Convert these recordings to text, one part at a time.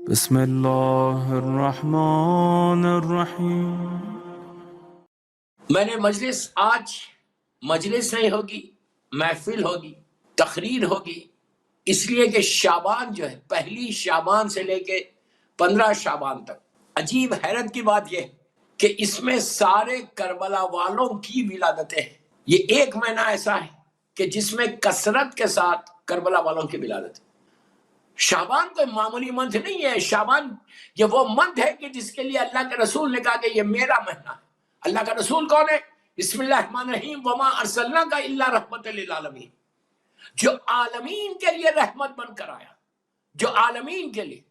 بسم اللہ الرحمن الرحیم۔ میں نے آج مجلس نہیں ہوگی، محفل ہوگی، تقریر ہوگی، اس لیے کہ شعبان جو ہے پہلی شعبان سے لے کے 15 شعبان تک، عجیب حیرت کی بات یہ کہ اس میں سارے کربلا والوں کی ولادتیں ہیں۔ یہ ایک مہینہ ایسا ہے کہ جس میں کثرت کے ساتھ کربلا والوں کی ولادت ہے۔ شعبان کوئی معمولی منتھ نہیں ہے، شعبان یہ وہ منتھ ہے کہ جس کے لیے اللہ کے رسول نے کہا کہ یہ میرا مہینہ ہے۔ اللہ کا رسول کون ہے؟ بسم اللہ الرحمن الرحیم، وما ارسلناک الا رحمت للعالمین، جو عالمین کے لیے رحمت بن کر آیا، جو عالمین کے لیے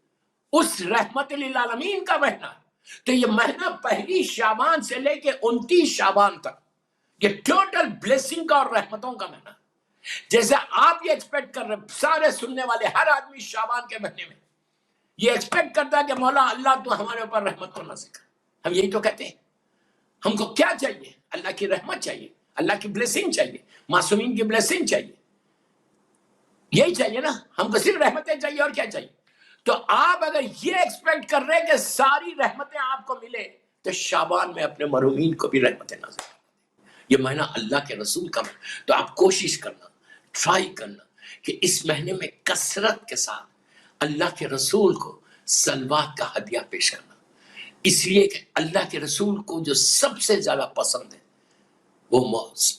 اس رحمت للعالمین کا مہینہ ہے۔ تو یہ مہینہ پہلی شعبان سے لے کے 29 شعبان تک یہ ٹوٹل بلیسنگ کا اور رحمتوں کا مہینہ ہے۔ جیسے آپ یہ ایکسپیکٹ کر رہے ہیں، سارے سننے والے ہر آدمی شعبان کے مہینے میں یہ ایکسپیکٹ کرتا ہے کہ مولا اللہ تو ہمارے اوپر رحمت کو نازل کر۔ ہم یہی تو کہتے ہیں۔ ہم کو کیا چاہیے؟ اللہ کی رحمت چاہیے، اللہ کی بلیسنگ چاہیے، معصومین کی بلیسنگ چاہیے، یہی چاہیے نا۔ ہم کو صرف رحمتیں چاہیے، اور کیا چاہیے؟ تو آپ اگر یہ ایکسپیکٹ کر رہے ہیں کہ ساری رحمتیں آپ کو ملے تو شعبان میں اپنے مرحومین کو بھی رحمتیں نازل کر۔ یہ مہینہ اللہ کے رسول کا مہینہ، تو آپ کوشش کرنا، ٹرائی کرنا کہ اس مہینے میں کثرت کے ساتھ اللہ کے رسول کو صلوات کا ہدیہ پیش کرنا، اس لیے کہ اللہ کے رسول کو جو سب سے زیادہ پسند ہے وہ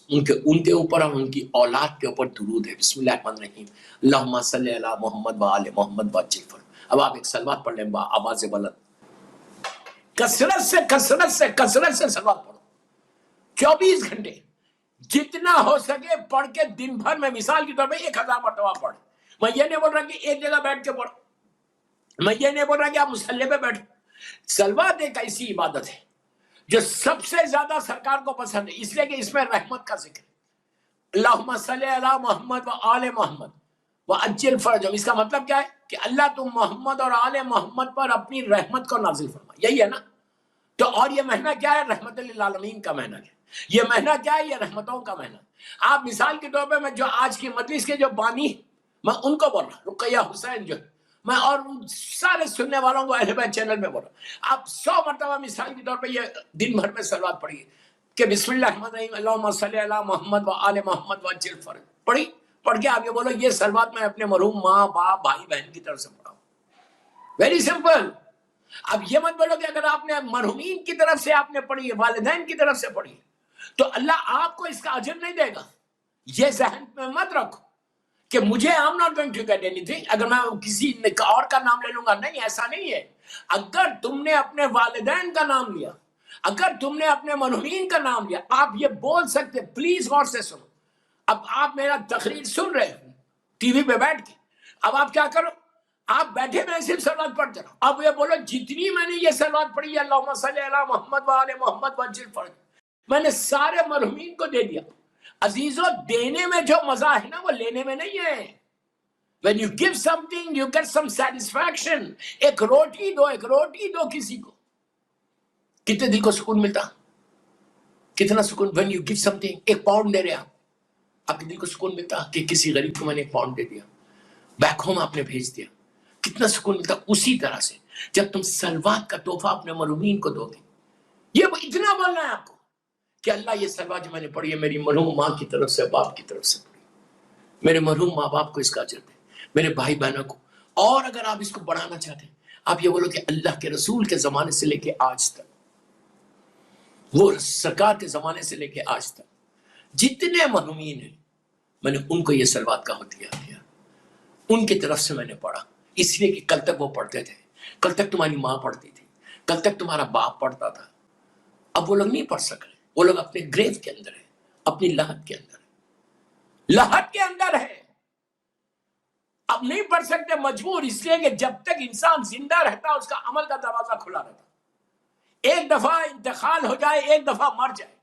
ان کے اوپر اور ان کی اولاد کے اوپر درود ہے۔ بسم اللہ الرحمن الرحیم، اللہم صلی علی محمد و آل محمد وعجل فرج۔ اب آپ ایک صلوات پڑھ لیں آواز بلند، کثرت سے صلوات پڑھو، 24 گھنٹے جتنا ہو سکے پڑھ کے دن بھر میں، مثال کی طور پہ 1000 مرتبہ پڑھ۔ میں یہ نہیں بول رہا کہ ایک جگہ بیٹھ کے پڑھ، میں یہ نہیں بول رہا کہ آپ مصلی پہ بیٹھو۔ صلوات ایک ایسی عبادت ہے جو سب سے زیادہ سرکار کو پسند ہے، اس لیے کہ اس میں رحمت کا ذکر ہے۔ اللہم صلی علی محمد و آل محمد وعجل فرجہم، اس کا مطلب کیا ہے کہ اللہ تم محمد اور آل محمد پر اپنی رحمت کو نازل فرما، یہی ہے نا۔ تو اور یہ مہینہ کیا ہے؟ رحمت للعالمین کا مہینہ ہے۔ یہ مہینہ کیا ہے؟ یہ رحمتوں کا مہینہ۔ آپ مثال کے طور پہ میں جو آج کی مجلس کے جو بانی، میں ان کو بول رہا، رقیہ حسین جو میں، اور سارے سننے والوں کو اہل بیت چینل میں بول رہا، آپ 100 مرتبہ مثال کے طور پہ یہ دن بھر میں صلوات پڑھیے کہ بسم اللہ الرحمن الرحیم، اللہم صلی علی محمد و آل محمد وعجل فرج۔ پڑھ کے آپ یہ بولو یہ صلوات میں اپنے مرحوم ماں باپ بھائی بہن کی طرف سے پڑھا ہوں۔ Very simple. اب یہ مت بولو کہ اگر آپ نے مرحومین کی طرف سے آپ نے پڑھی ہے، والدین کی طرف سے پڑھی ہے، تو اللہ آپ کو اس کا اجر نہیں دے گا۔ یہ ذہن میں مت رکھو کہ مجھے I'm not going to get anything اگر میں کسی اور کا نام لے لوں گا۔ نہیں، ایسا نہیں ہے۔ اگر تم نے اپنے والدین کا نام لیا، اگر تم نے اپنے مرحومین کا نام لیا، آپ یہ بول سکتے، پلیز غور سے سنو۔ اب آپ میرا تقریر سن رہے ہو ٹی وی پہ بیٹھ کے، اب آپ کیا کرو؟ آپ بیٹھے میں صرف صلوات پڑھتے رہو۔ اب یہ بولو جتنی میں نے یہ صلوات پڑھی ہے، اللہم صلی علی محمد و آل محمد وعجل فرج، میں نے سارے مرحومین کو دے دیا۔ عزیزو، دینے میں جو مزہ ہے نا وہ لینے میں نہیں ہے۔ When you give something you get some satisfaction۔ ایک روٹی دو کسی کو، کتنے دل کو سکون ملتا، کتنا سکون۔ When you give something، 1 pound دے رہے آپ کے دل کو سکون ملتا کہ کسی غریب کو میں نے 1 پاؤنڈ دے دیا، بیک ہوم آپ نے بھیج دیا، کتنا سکون ملتا۔ اسی طرح سے جب تم صلوات کا تحفہ اپنے مرحومین کو دو گے، یہ اتنا بولنا ہے آپ کو کہ اللہ یہ صلوات جو میں نے پڑھی ہے میری مرحوم ماں کی طرف سے، باپ کی طرف سے پڑھی، میرے مرحوم ماں باپ کو اس کا اجر دے، میرے بھائی بہنوں کو۔ اور اگر آپ اس کو بڑھانا چاہتے ہیں، آپ یہ بولو کہ اللہ کے رسول کے زمانے سے لے کے آج تک، وہ سرکار کے زمانے سے لے کے آج تک جتنے مرحومین ہیں، میں نے ان کو یہ صلوات کا ہدیہ دیا، ان کی طرف سے میں نے پڑھا، اس لیے کہ کل تک وہ پڑھتے تھے، کل تک تمہاری ماں پڑھتی تھی، کل تک تمہارا باپ پڑھتا تھا۔ اب وہ لوگ نہیں پڑھ سک رہے، وہ لوگ اپنے گریو کے اندر ہے، اپنی لحد کے اندر ہے، لحد کے اندر ہے، اب نہیں پڑھ سکتے، مجبور، اس لیے کہ جب تک انسان زندہ رہتا اس کا عمل کا دروازہ کھلا رہتا۔ ایک دفعہ انتقال ہو جائے، ایک دفعہ مر جائے،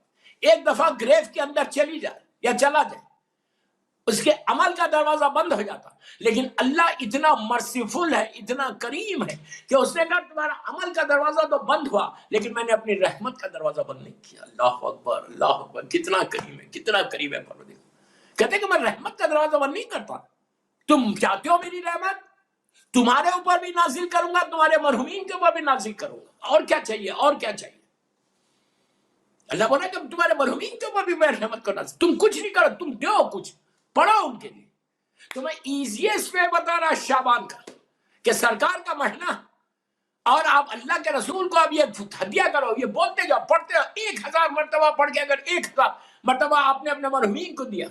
ایک دفعہ گریو کے اندر چلی جائے یا چلا جائے، اس کے عمل کا دروازہ بند ہو جاتا۔ لیکن اللہ اتنا مرسیفل ہے، اتنا کریم ہے کہ اس نے کہا تمہارا عمل کا دروازہ تو بند ہوا لیکن میں نے اپنی رحمت کا دروازہ بند نہیں کیا۔ اللہ اکبر، اللہ اکبر، کتنا کریم ہے، کتنا کریم ہے پروردگار۔ کہتے کہ میں رحمت کا دروازہ بند نہیں کرتا، تم چاہتے ہو میری رحمت، تمہارے اوپر بھی نازل کروں گا، تمہارے مرحومین کے اوپر بھی نازل کروں گا، اور کیا چاہیے، اور کیا چاہیے؟ اللہ بولا کہ تمہارے مرحومین کے اوپر بھی میں رحمت کو نازل، تم کچھ نہیں کرو، تم دو کچھ پڑھو ان کے لیے۔ تو میں ایزیسٹ وے بتا رہا شعبان کا کہ سرکار کا مہینہ، اور آپ اللہ کے رسول کو اب یہ ہدیہ کرو، یہ بولتے جاؤ، پڑھتے جاؤ، 1000 مرتبہ پڑھ کے اگر 1000 مرتبہ آپ نے اپنے مرحومین کو دیا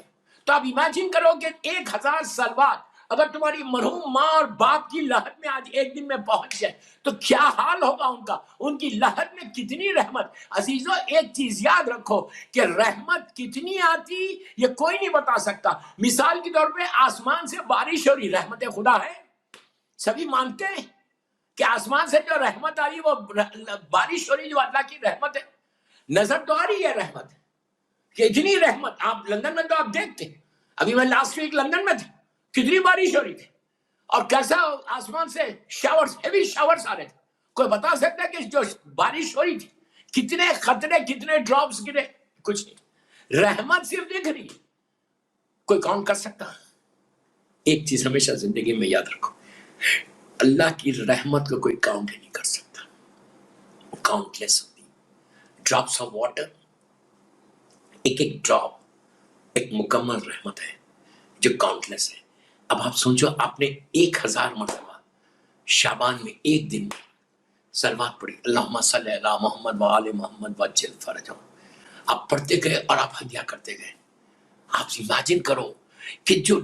تو آپ امیجن کرو کہ 1000 سلوات اگر تمہاری مرحوم ماں اور باپ کی لہد میں آج ایک دن میں پہنچ جائے تو کیا حال ہوگا ان کا، ان کی لہد میں کتنی رحمت۔ عزیزو ایک چیز یاد رکھو کہ رحمت کتنی آتی یہ کوئی نہیں بتا سکتا۔ مثال کے طور پہ آسمان سے بارش ہو رہی، رحمت خدا ہے، سبھی مانتے ہیں کہ آسمان سے جو رحمت آ رہی وہ بارش ہو رہی جو اللہ کی رحمت ہے، نظر تو آ رہی ہے رحمت کہ اتنی رحمت۔ آپ لندن میں تو آپ دیکھتے ہیں، ابھی میں لاسٹ ویک لندن میں تھا، کتنی بارش ہو رہی تھی اور کیسا آسمان سے شاورز، ہیوی شاورز آ رہے تھے۔ کوئی بتا سکتا ہے کہ جو بارش ہو رہی تھی کتنے قطرے کتنے ڈراپس گرے؟ کچھ نہیں، رحمت صرف دیکھ رہی ہے، کوئی کاؤنٹ کر سکتا؟ ایک چیز ہمیشہ زندگی میں یاد رکھو، اللہ کی رحمت کو کوئی کاؤنٹ ہی نہیں کر سکتا، وہ کاؤنٹ لیس ہوتی۔ ڈراپس آف واٹر، ایک ایک ڈراپ ایک مکمل رحمت ہے جو کاؤنٹ لیس ہے۔ اب آپ سوچو، آپ نے 1000 مرتبہ شعبان میں ایک دن میں صلوات پڑھی، اللہم صلی علی محمد وآل محمد وعجل فرجہم، آپ پڑھتے گئے اور آپ ہدیہ کرتے گئے۔ آپ امیجن کرو کہ جو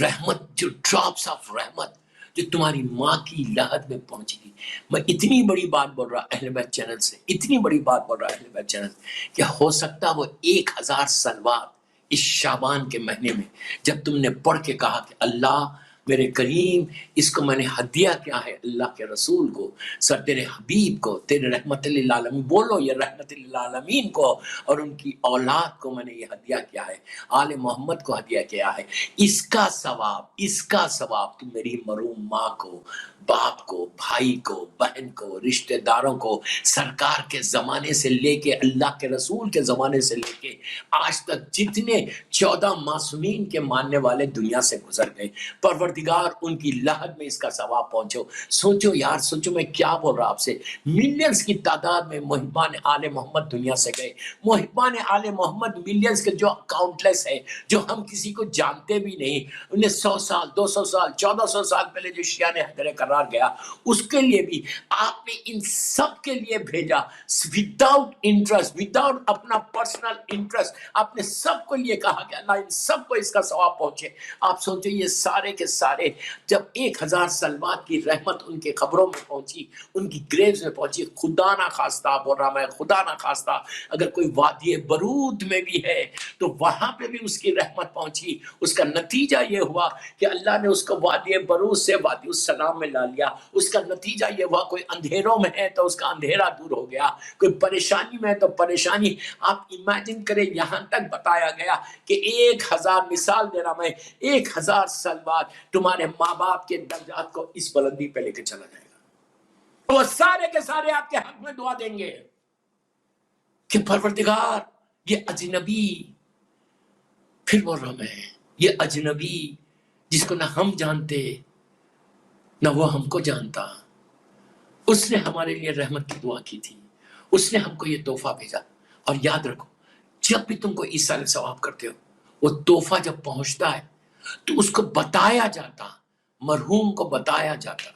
رحمت، جو ڈراپس آف رحمت جو تمہاری ماں کی لہد میں پہنچی گی۔ میں اتنی بڑی بات بول رہا اہل بیت چینل سے، اتنی بڑی بات بول رہا اہل بیت چینل کہ ہو سکتا وہ 1000 صلوات اس شعبان کے مہینے میں جب تم نے پڑھ کے کہا کہ اللہ میرے کریم، اس کو میں نے ہدیہ کیا ہے اللہ کے رسول کو، سر تیرے حبیب کو، تیرے رحمت للعالمین، بولو یہ رحمت للعالمین کو اور ان کی اولاد کو میں نے یہ ہدیہ کیا ہے، آل محمد کو ہدیہ کیا ہے۔ اس کا ثواب تم میری مرحوم ماں کو، باپ کو، بھائی کو، بہن کو، رشتہ داروں کو، سرکار کے زمانے سے لے کے اللہ کے رسول کے زمانے سے لے کے آج تک جتنے 14 معصومین کے ماننے والے دنیا سے گزر گئے، پروردگار ان کی لہد میں اس کا ثواب پہنچو۔ سوچو یار، سوچو میں کیا بول رہا آپ سے، ملینز کی تعداد میں محبان آل محمد دنیا سے گئے، محبان آل محمد ملینز کے جو کاؤنٹ لیس ہے، جو ہم کسی کو جانتے بھی نہیں، انہیں 100 سال 200 سال 1400 سال پہلے جو شیعہ نے حیدر قرار گیا اس کے لیے بھی آپ نے ان سب کے لیے بھیجا وداؤٹ انٹرسٹ، وداؤٹ اپنا پرسنل انٹرسٹ، آپ نے سب کو لیے کہا کہ اللہ ان سب کو اس کا ثواب پہنچے۔ آپ سوچیں یہ سارے کے سارے جب 1000 صلوات کی رحمت ان کے قبروں میں پہنچی، ان کی گریوز میں پہنچی، خدا نہ خواستہ بول رہا میں، خدا نہ خواستہ اگر کوئی وادی برود میں بھی ہے تو وہاں پہ بھی اس کی رحمت پہنچی، اس کا نتیجہ یہ ہوا کہ اللہ نے اس کو وادی برود سے وادی السلام میں لا لیا۔ اس کا نتیجہ یہ ہوا کوئی اندھیروں میں ہے تو اس کا اندھیرا دور ہو گیا، کوئی پریشانی میں ہے تو پریشانی۔ آپ امیجن کریں، یہاں تک بتایا گیا کہ 1000، مثال دے رہا میں، 1000 صلوات تمہارے ماں باپ کے درجات کو اس بلندی پہ لے کے چلا جائے گا۔ وہ سارے کے سارے آپ کے حق میں دعا دیں گے کہ پروردگار یہ اجنبی، پھر بول رہا میں، یہ اجنبی جس کو نہ ہم جانتے نہ وہ ہم کو جانتا، اس نے ہمارے لیے رحمت کی دعا کی تھی، اس نے ہم کو یہ تحفہ بھیجا۔ اور یاد رکھو، جب بھی تم کو ایصال ثواب کرتے ہو، وہ تحفہ جب پہنچتا ہے تو اس کو بتایا جاتا، مرحوم کو بتایا جاتا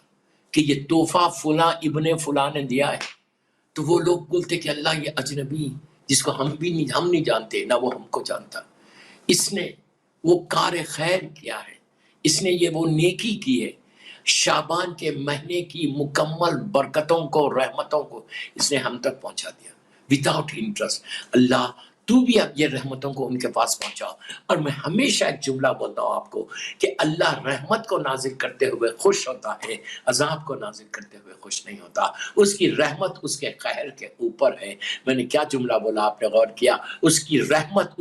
کہ یہ تحفہ فلاں ابن فلاں نے دیا ہے، تو وہ لوگ بولتے کہ اللہ یہ اجنبی جس کو ہم نہیں جانتے نہ وہ ہم کو جانتا، اس نے وہ کار خیر کیا ہے، اس نے یہ وہ نیکی کی ہے، شعبان کے مہینے کی مکمل برکتوں کو، رحمتوں کو اس نے ہم تک پہنچا دیا وداؤٹ انٹرسٹ۔ اللہ تو بھی اب یہ رحمتوں کو ان کے پاس پہنچاؤ۔ اور میں ہمیشہ ایک جملہ بولتا ہوں آپ کو کہ اللہ رحمت کو نازل کرتے ہوئے خوش ہوتا ہے، عذاب کو نازل کرتے ہوئے خوش نہیں ہوتا۔ اس کی رحمت اس کے قہر کے اوپر ہے۔ میں نے کیا جملہ بولا، آپ نے غور کیا؟ اس کی رحمت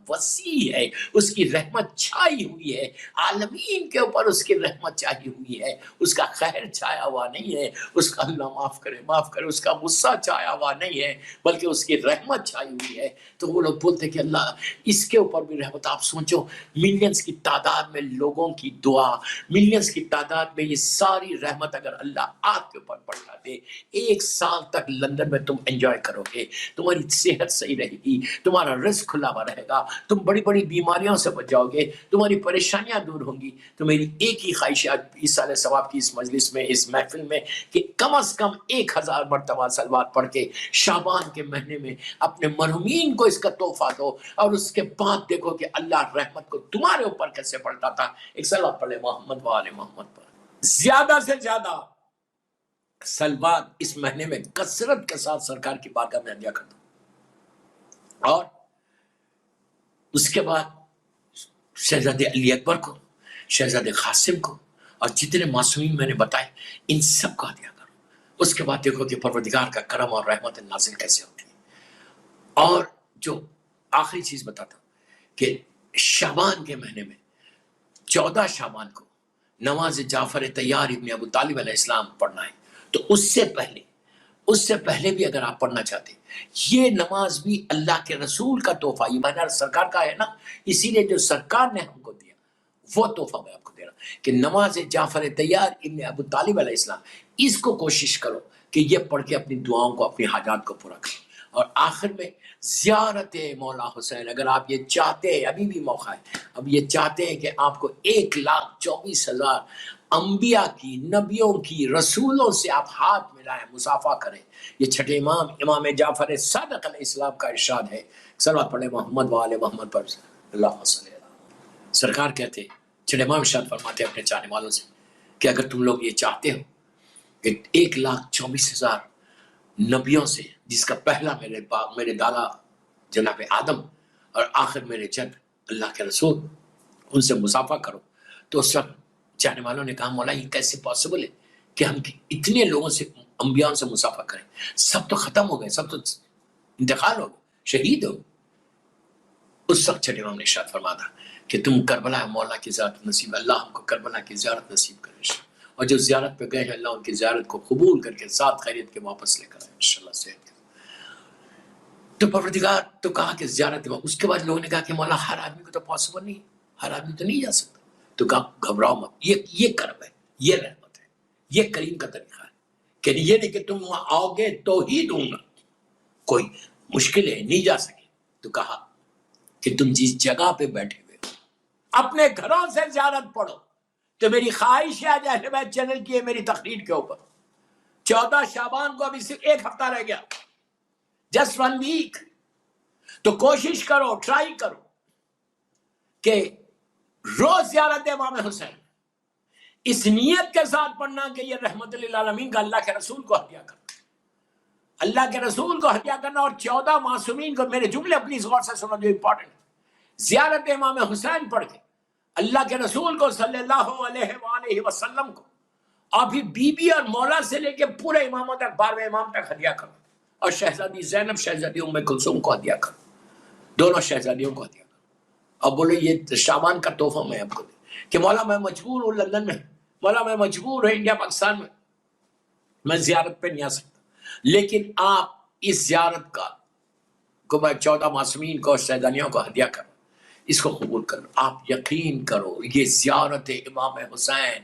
وسیع ہے، اس کی رحمت چھائی ہوئی ہے، عالمین کے اوپر اس کی رحمت چھائی ہوئی ہے، اس کا قہر چھایا ہوا نہیں ہے، اس کا اللہ معاف کرے اس کا غصہ چھایا ہوا نہیں ہے، بلکہ اس کی رحمت چھائی ہوئی ہے۔ تو وہ لوگ بولتے ہیں کہ اللہ اس کے اوپر بھی رحمت. آپ سوچو ملینز کی تعداد میں لوگوں کی دعا، ملینز کی تعداد میں یہ ساری رحمت اگر اللہ آپ کے اوپر پڑھا دے، 1 سال تک لندن میں تم انجوائے کرو گے، تمہاری صحت صحیح رہے گی، تمہارا رزق کھلا ہوا رہے گا، تم بڑی بڑی بیماریوں سے بچ جاؤ گے، تمہاری پریشانیاں دور ہوں گی. تو میری ایک ہی خواہش ہے آج 20 سال ثواب کی اس مجلس میں، اس محفل میں، کہ کم از کم 1000 مرتبہ صلوات پڑھ کے شعبان کے مہینے میں اپنے مرحومین کو اس کا تحفہ دو، اور اس کے بعد دیکھو کہ اللہ رحمت کو تمہارے اوپر کیسے پڑھتا تھا. ایک صلوات پڑھے محمد و آل محمد پر. زیادہ سے زیادہ صلوات اس مہینے میں کثرت کے ساتھ سرکار کی بارگاہ میں دیا کرتا. اور اس کے بعد شہزادے علی اکبر کو، شہزادے قاسم کو، اور جتنے معصومین میں نے بتائے ان سب کو دیا کرو. اس کے بعد دیکھو کہ پروردگار کا کرم اور رحمت نازل کیسے ہوتی ہے. اور جو آخری چیز بتاتا ہوں کہ شعبان کے مہینے میں 14 شعبان کو نماز جعفر طیار ابن ابو طالب علیہ السلام پڑھنا ہے. تو اس سے پہلے بھی اگر آپ پڑھنا چاہتے ہیں، یہ نماز بھی اللہ کے رسول کا تحفہ، یہ مہینہ سرکار کا ہے نا، اسی لیے جو سرکار نے ہم کو دیا وہ تحفہ میں آپ کو دے رہا ہوں کہ نماز جعفر طیار ابن ابو طالب علیہ السلام، اس کو کوشش کرو کہ یہ پڑھ کے اپنی دعاؤں کو، اپنی حاجات کو پورا کرو. اور آخر میں زیارت مولا حسین، اگر آپ یہ چاہتے ہیں، ابھی بھی موقع ہے، اب یہ چاہتے ہیں کہ آپ کو 1,24,000 انبیاء کی، نبیوں کی، رسولوں سے آپ ہاتھ ملائیں، مصافحہ کریں. یہ چھٹے امام جعفر صادق علیہ السلام کا ارشاد ہے. صلوات پڑھیں محمد و آل محمد پر. اللہ صلی اللہ. سرکار کہتے ہیں، چھٹے امام ارشاد فرماتے ہیں اپنے چاہنے والوں سے کہ اگر تم لوگ یہ چاہتے ہو کہ 1,24,000 نبیوں سے، جس کا پہلا میرے دادا جناب آدم اور آخر میرے جد اللہ کے رسول، ان سے مصافحہ کرو. تو اس وقت چاہنے والوں نے کہا مولا یہ کیسے پاسبل ہے کہ ہم اتنے لوگوں سے، انبیاء سے مصافحہ کریں؟ سب تو ختم ہو گئے، سب تو انتقال ہو گئے، شہید ہو گئے. اس وقت چھٹے امام نے ارشاد فرمایا کہ تم کربلا مولا کی زیارت نصیب، اللہ ہم کو کربلا کی زیارت نصیب کرے، اور جو زیارت پہ گئے ہیں اللہ ان کی زیارت کو قبول کر کے ساتھ خیریت کے واپس لے کر آئے انشاءاللہ صحت کے. تو پروردگار تو کہا کہ زیارت. اس کے بعد لوگوں نے کہا کہ مولا ہر آدمی کو تو پاسبل نہیں، ہر آدمی تو نہیں جا سکتا. تو کہا گھبراؤ مت، یہ کرم ہے، یہ رحمت ہے، یہ کریم کا طریقہ ہے کہ یہ نہیں کہ تم وہاں آؤ گے تو ہی دوں گا، کوئی مشکل ہے نہیں جا سکے. تو کہا کہ تم جس جگہ پہ بیٹھے ہوئے اپنے گھروں سے زیارت پڑھو. تو میری خواہش ہے آج اہل بیت چینل کی ہے میری تقریر کے اوپر، 14 شعبان کو ابھی صرف 1 ہفتہ رہ گیا، جسٹ 1 ویک. تو کوشش کرو، ٹرائی کرو کہ روز زیارت امام حسین اس نیت کے ساتھ پڑھنا کہ یہ رحمت للعالمین کا اللہ کے رسول کو ہدیہ کرنا، اللہ کے رسول کو ہدیہ کرنا. اور 14 معصومین کو، میرے جملے اپنی غور سے سنو جو امپورٹنٹ ہے، زیارت امام حسین پڑھ کے اللہ کے رسول کو صلی اللہ علیہ وآلہ وسلم کو، اور پھر بی بی اور مولا سے لے کے پورے اماموں تک، 12ویں امام تک ہدیہ کرو. اور شہزادی زینب، شہزادی ام کلثوم کو ہدیہ کرو، دونوں شہزادیوں کو ہدیہ کرو. اب بولے یہ شعبان کا تحفہ میں آپ کو دے کہ مولا میں مجبور ہوں لندن میں، مولا میں مجبور ہوں انڈیا پاکستان میں زیارت پہ نہیں آ سکتا، لیکن آپ اس زیارت کو میں 14 معصومین کو، شہزادیوں کو ہدیہ کرو، اس کو قبول کرو. آپ یقین کرو یہ زیارت امام حسین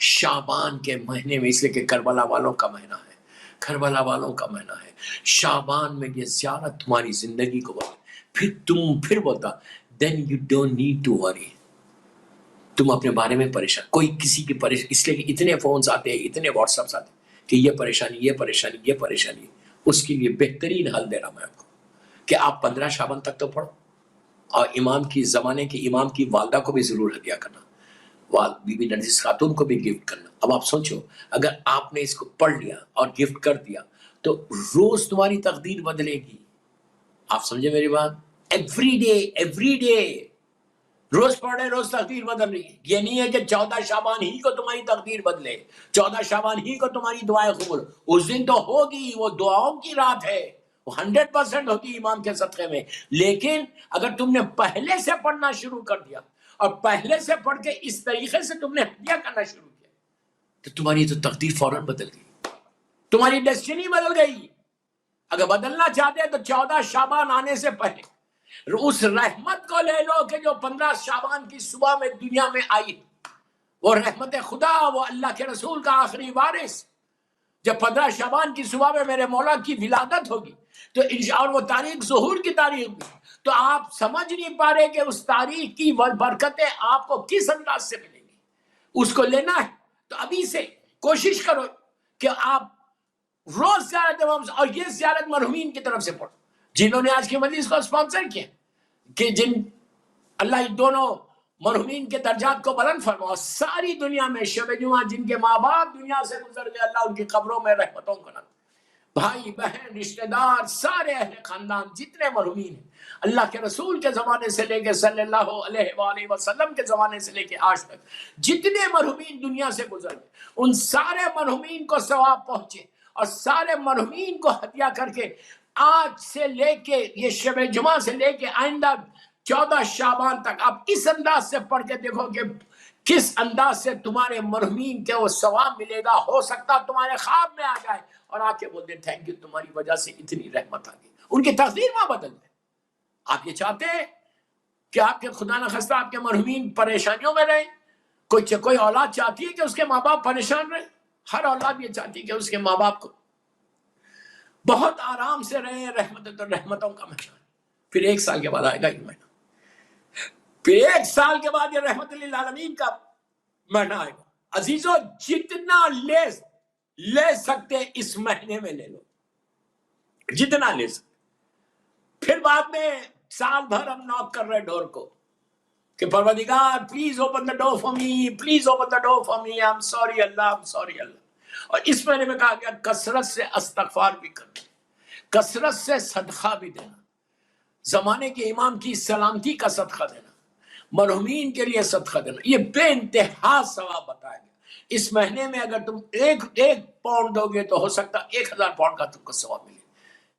شعبان کے مہینے میں، اس لیے کہ کربلا والوں کا مہینہ ہے، کربلا والوں کا مہینہ ہے، شعبان میں یہ زیارت تمہاری زندگی کو بدلے. پھر بولتا then you don't need to worry. تم اپنے بارے میں پریشان، کوئی کسی کی پریشان، اس لیے کہ اتنے فونز آتے ہیں، اتنے واٹس ایپس آتے ہیں کہ یہ پریشانی، یہ پریشانی، یہ پریشانی. اس کے لیے بہترین حل دے رہا میں آپ کو کہ آپ 15 شعبان تک تو پڑھو، اور امام کی زمانے کی امام کی والدہ کو بھی ضرور ہدیہ کرنا، بی بی نرگس خاتون کو بھی گفٹ کرنا. اب آپ سوچو اگر آپ نے اس کو پڑھ لیا اور گفٹ کر دیا تو روز تمہاری تقدیر بدلے گی. آپ سمجھے میری بات؟ ایوری ڈے روز پڑھے روز تقدیر بدل رہی ہے. یہ نہیں ہے کہ 14 شعبان ہی کو تمہاری تقدیر بدلے، 14 شعبان ہی کو تمہاری دعائیں قبول. اس دن تو ہوگی، وہ دعاؤں کی رات ہے، وہ 100% ہوگی امام کے صدقے میں. لیکن اگر تم نے پہلے سے پڑھنا شروع کر دیا اور پہلے سے پڑھ کے اس طریقے سے تم نے ہدیہ کرنا شروع کیا تو تمہاری تو تقدیر فوراً بدل گئی، تمہاری ڈیسٹینی بدل گئی. اگر بدلنا چاہتے ہیں تو 14 شعبان آنے سے پہلے اس رحمت کو لے لو کہ جو 15 شعبان کی صبح میں دنیا میں آئی، وہ رحمت خدا، وہ اللہ کے رسول کا آخری وارث. جب 15 شعبان کی صبح میں میرے مولا کی ولادت ہوگی تو اور وہ تاریخ ظہور کی تاریخ بھی، تو آپ سمجھ نہیں پا رہے کہ اس تاریخ کی برکتیں آپ کو کس انداز سے ملیں گی. اس کو لینا ہے تو ابھی سے کوشش کرو کہ آپ روز زیارت اور یہ زیارت مرحومین کی طرف سے پڑھو جنہوں نے آج کی مجلس کو اسپانسر کیا، کہ جن اللہ دونوں مرحومین کے درجات کو بلند فرما. ساری دنیا میں شب جمعہ جن کے ماں باپ دنیا سے گزر گئے، اللہ ان کی قبروں میں رحمتوں کو نازل، بھائی بہن رشتہ دار سارے اہل خاندان جتنے مرحومین ہیں اللہ کے رسول کے زمانے سے لے کے صلی اللہ علیہ وآلہ وسلم کے زمانے سے لے کے آج تک جتنے مرحومین دنیا سے گزر گئے، ان سارے مرحومین کو ثواب پہنچے اور سارے مرحومین کو ہدیہ کر کے آج سے لے کے یہ شب جمعہ سے لے کے آئندہ 14 شعبان تک آپ اس انداز سے پڑھ کے دیکھو کہ کس انداز سے تمہارے مرحومین کے وہ ثواب ملے گا. ہو سکتا تمہارے خواب میں آ جائے اور آ کے بول دیں تھینک یو، تمہاری وجہ سے اتنی رحمت آ گئی، ان کی تقدیر وہاں بدل دیں. آپ یہ چاہتے ہیں کہ آپ کے خدا نخواستہ آپ کے مرحومین پریشانیوں میں رہیں؟ کوئی اولاد چاہتی ہے کہ اس کے ماں باپ پریشان رہیں؟ ہر اولاد یہ چاہتی ہے کہ اس کے ماں باپ کو بہت آرام سے رہیں، رحمتوں کا مہینہ. پھر 1 سال کے بعد آئے گا یہ مہینہ، پھر 1 سال کے بعد یہ رحمت للعالمین کا مہینہ آئے گا. عزیزو جتنا لے سکتے اس مہینے میں لے لو، جتنا لے سکتے. پھر بعد میں سال بھر ہم نوک کر رہے ڈور کو کہ پروردگار please open the door for me, please open the door for me, I'm sorry Allah, I'm sorry اللہ. اور اس مہینے میں کہا گیا کثرت سے استغفار بھی کرنا، کثرت سے صدقہ بھی دینا، زمانے کے امام کی سلامتی کا صدقہ دینا، مرحومین کے لیے صدقہ دینا، یہ بے انتہا ثواب بتایا گیا. اس مہینے میں اگر تم ایک پاؤنڈ دو گے تو ہو سکتا 1000 پاؤنڈ کا تم کو ثواب ملے.